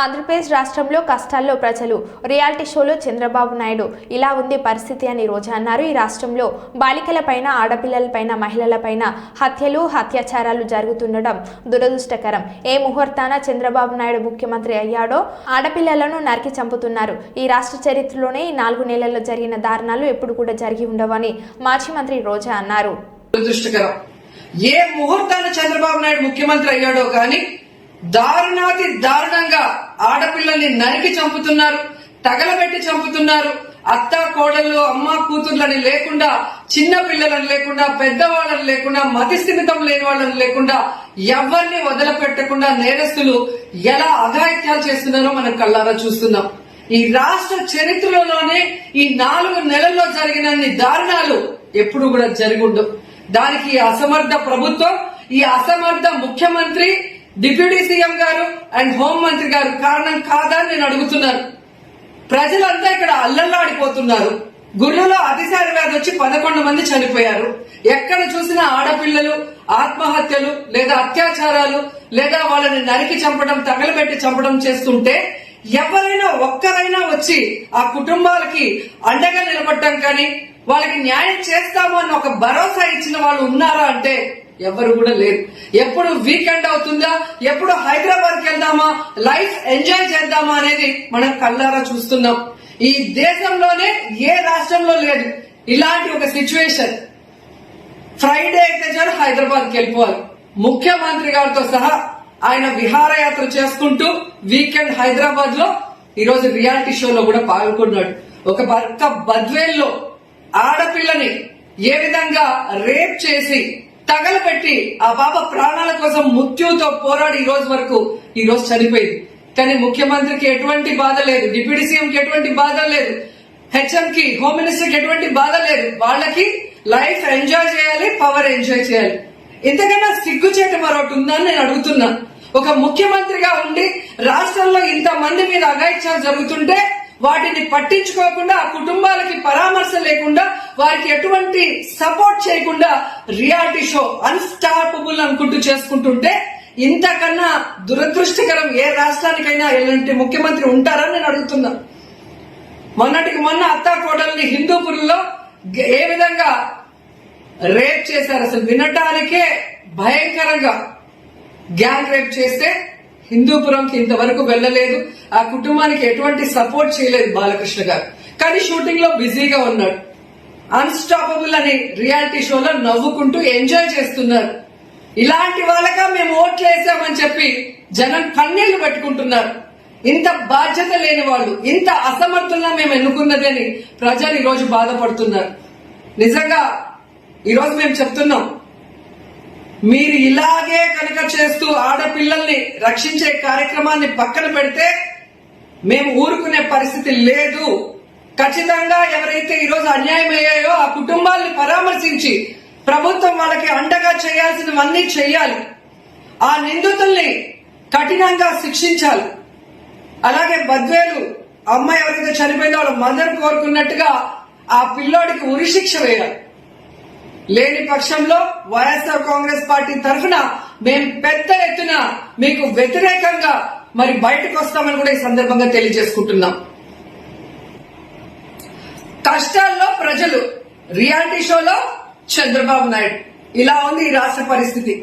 ఆంధ్రప్రదేశ్ రాష్ట్రంలో కష్టాల్లో ప్రజలు రియాలిటీ షోలో చంద్రబాబు నాయుడు ఇలా ఉంది పరిస్థితి అని రోజా అన్నారు. ఈ రాష్ట్రంలో బాలికలపైన, ఆడపిల్లలపైన, మహిళలపైన హత్యలు, అత్యాచారాలు జరుగుతుండడం దురదృష్టకరం. ఏ ముహూర్తాన చంద్రబాబు నాయుడు ముఖ్యమంత్రి అయ్యాడో ఆడపిల్లలను నరికి చంపుతున్నారు. ఈ రాష్ట్ర చరిత్రలోనే ఈ 4 నెలల్లో జరిగిన దారుణాలు ఎప్పుడు కూడా జరిగి ఉండవని మాజీ మంత్రి రోజా అన్నారు. దురదృష్టకరం. ఏ ముహూర్తాన చంద్రబాబు నాయుడు ముఖ్యమంత్రి అయ్యాడో కానీ దారుణాతి దారుణంగా ఆడపిల్లల్ని నరికి చంపుతున్నారు, తగలబెట్టి చంపుతున్నారు. అత్త కోడళ్ళు, అమ్మ కూతుర్లని లేకుండా, చిన్న పిల్లలను లేకుండా, పెద్దవాళ్ళని లేకుండా, మతిస్థిమితం లేని వాళ్ళని లేకుండా, ఎవరిని వదిలిపెట్టకుండా నేరస్తులు ఎలా అఘాయిత్యాలు చేస్తున్నారో మనం కళ్ళారా చూస్తున్నాం. ఈ రాష్ట్ర చరిత్రలోనే ఈ 4 నెలల్లో జరిగినన్ని దారుణాలు ఎప్పుడు కూడా జరుగుండవు. దానికి ఈ అసమర్థ ప్రభుత్వం, ఈ అసమర్థ ముఖ్యమంత్రి, డిప్యూటీ సీఎం గారు అండ్ హోంమంత్రి గారు కారణం కాదా అని నేను అడుగుతున్నాను. ప్రజలంతా ఇక్కడ అల్లల్లాడిపోతున్నారు. గుర్రులో అతిసారి వ్యాధి వచ్చి 11 మంది చనిపోయారు. ఎక్కడ చూసినా ఆడపిల్లలు ఆత్మహత్యలు లేదా అత్యాచారాలు లేదా వాళ్ళని నరికి చంపడం, తగలబెట్టి చంపడం చేస్తుంటే ఎవరైనా ఒక్కరైనా వచ్చి ఆ కుటుంబాలకి అండగా నిలబడటం కానీ వాళ్ళకి న్యాయం చేస్తాము అన్న ఒక భరోసా ఇచ్చిన వాళ్ళు ఉన్నారా అంటే ఎవరు కూడా లేరు. ఎప్పుడు వీకెండ్ అవుతుందా, ఎప్పుడు హైదరాబాద్ కి వెళ్దామా, లైఫ్ ఎంజాయ్ చేద్దామా అనేది మనం కళ్ళారా చూస్తున్నాం. ఈ దేశంలోనే ఏ రాష్ట్రంలో లేదు ఇలాంటి ఒక సిచ్యువేషన్. ఫ్రైడే అయితే చాలు హైదరాబాద్ కి వెళ్ళిపోవాలి. ముఖ్యమంత్రి గారితో సహా ఆయన విహారయాత్ర చేసుకుంటూ వీకెండ్ హైదరాబాద్ లో ఈరోజు రియాలిటీ షోలో కూడా పాల్గొన్నాడు. ఒక పక్క బద్వేల్లో ఆడపిల్లని ఏ విధంగా రేప్ చేసి తగలబెట్టి ఆ పాప ప్రాణాల కోసం మృత్యుతో పోరాడి ఈ రోజు చనిపోయింది. కానీ ముఖ్యమంత్రికి ఎటువంటి బాధ లేదు, డిప్యూటీ సీఎం కి ఎటువంటి బాధ లేదు, హెచ్ఎం కి, హోమ్ మినిస్టర్ కి ఎటువంటి బాధ లేదు. వాళ్ళకి లైఫ్ ఎంజాయ్ చేయాలి, పవర్ ఎంజాయ్ చేయాలి. ఇంతకన్నా సిగ్గుచేట మరొకటి ఉందని నేను అడుగుతున్నా. ఒక ముఖ్యమంత్రిగా ఉండి రాష్ట్రంలో ఇంతమంది మీద అఘాయిత్యాలు జరుగుతుంటే వాటిని పట్టించుకోకుండా, ఆ కుటుంబాలకి పరామర్శ లేకుండా, వారికి ఎటువంటి సపోర్ట్ చేయకుండా రియాలిటీ షో అన్స్టాపబుల్ అనుకుంటూ చేసుకుంటుంటే ఇంతకన్నా దురదృష్టకరం ఏ రాష్ట్రానికైనా ఎలాంటి ముఖ్యమంత్రి ఉంటారని నేను అడుగుతున్నా. మొన్నటికి మొన్న అత్తా కోడల్ని హిందూపురంలో ఏ విధంగా రేప్ చేశారు, అసలు వినటానికే భయంకరంగా గ్యాంగ్ రేప్ చేస్తే హిందూపురంకి ఇంతవరకు వెళ్లలేదు. ఆ కుటుంబానికి ఎటువంటి సపోర్ట్ చేయలేదు బాలకృష్ణ గారు. కానీ షూటింగ్ లో బిజీగా ఉన్నాడు. అన్స్టాపబుల్ అని రియాలిటీ షోలో నవ్వుకుంటూ ఎంజాయ్ చేస్తున్నారు. ఇలాంటి వాళ్ళగా మేము ఓట్లు వేసామని చెప్పి జనం కన్నీళ్లు పెట్టుకుంటున్నారు. ఇంత బాధ్యత లేని వాళ్ళు, ఇంత అసమర్థుల్లా మేము ఎన్నుకున్నది అని ప్రజలు ఈ రోజు బాధపడుతున్నారు. నిజంగా ఈరోజు మేము చెప్తున్నాం, మీరు ఇలాగే కనుక చేస్తూ ఆడపిల్లల్ని రక్షించే కార్యక్రమాన్ని పక్కన పెడితే మేము ఊరుకునే పరిస్థితి లేదు. ఖచ్చితంగా ఎవరైతే ఈరోజు అన్యాయం అయ్యాయో ఆ కుటుంబాలను పరామర్శించి ప్రభుత్వం వాళ్ళకి అండగా చేయాల్సినవన్నీ చేయాలి. ఆ నిందితుల్ని కఠినంగా శిక్షించాలి. అలాగే బద్వేలు అమ్మాయి ఎవరైతే చనిపోయిందో వాళ్ళ మదర్ కోరుకున్నట్టుగా ఆ పిల్లోడికి ఉరిశిక్ష వేయాలి. లేని పక్షంలో వైఎస్ఆర్ కాంగ్రెస్ పార్టీ తరఫున మేము పెద్ద ఎత్తున మీకు వ్యతిరేకంగా మరి బయటకు వస్తామని కూడా ఈ సందర్భంగా తెలియజేసుకుంటున్నాం. కష్టాల్లో ప్రజలు, రియాలిటీ షోలో చంద్రబాబు నాయుడు, ఇలా ఉంది ఈ రాష్ట్ర పరిస్థితి.